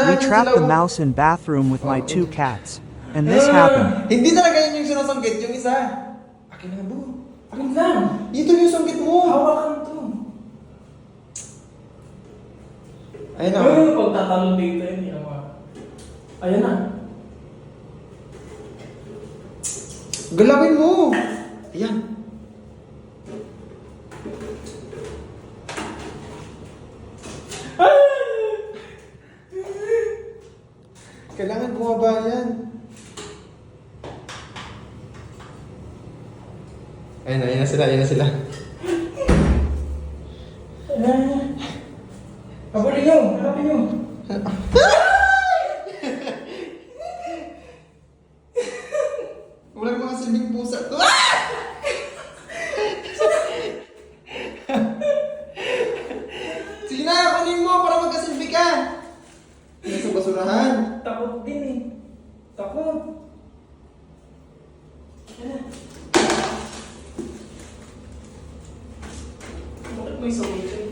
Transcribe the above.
We trapped the mouse in bathroom with my 2 cats. And this happened. Hindi talaga yun yung sinasangkit, yung isa. Akin na bu. Akin lang. Ito yung sangkit mo. Hawakan to. Ayun na. Ayun yung pagtatalon dito yun. Ayan na. Galawin mo. Ayan. Kailangan bumaba yan. Ayun na sila, ayun na sila. Habulin nyo, harapin nyo. Walang mga silbing pusa to. Sige na, kunin mo para magkasilbi ka. Nasa basurahan. Takot din eh. Takot. Bakit may sumikip?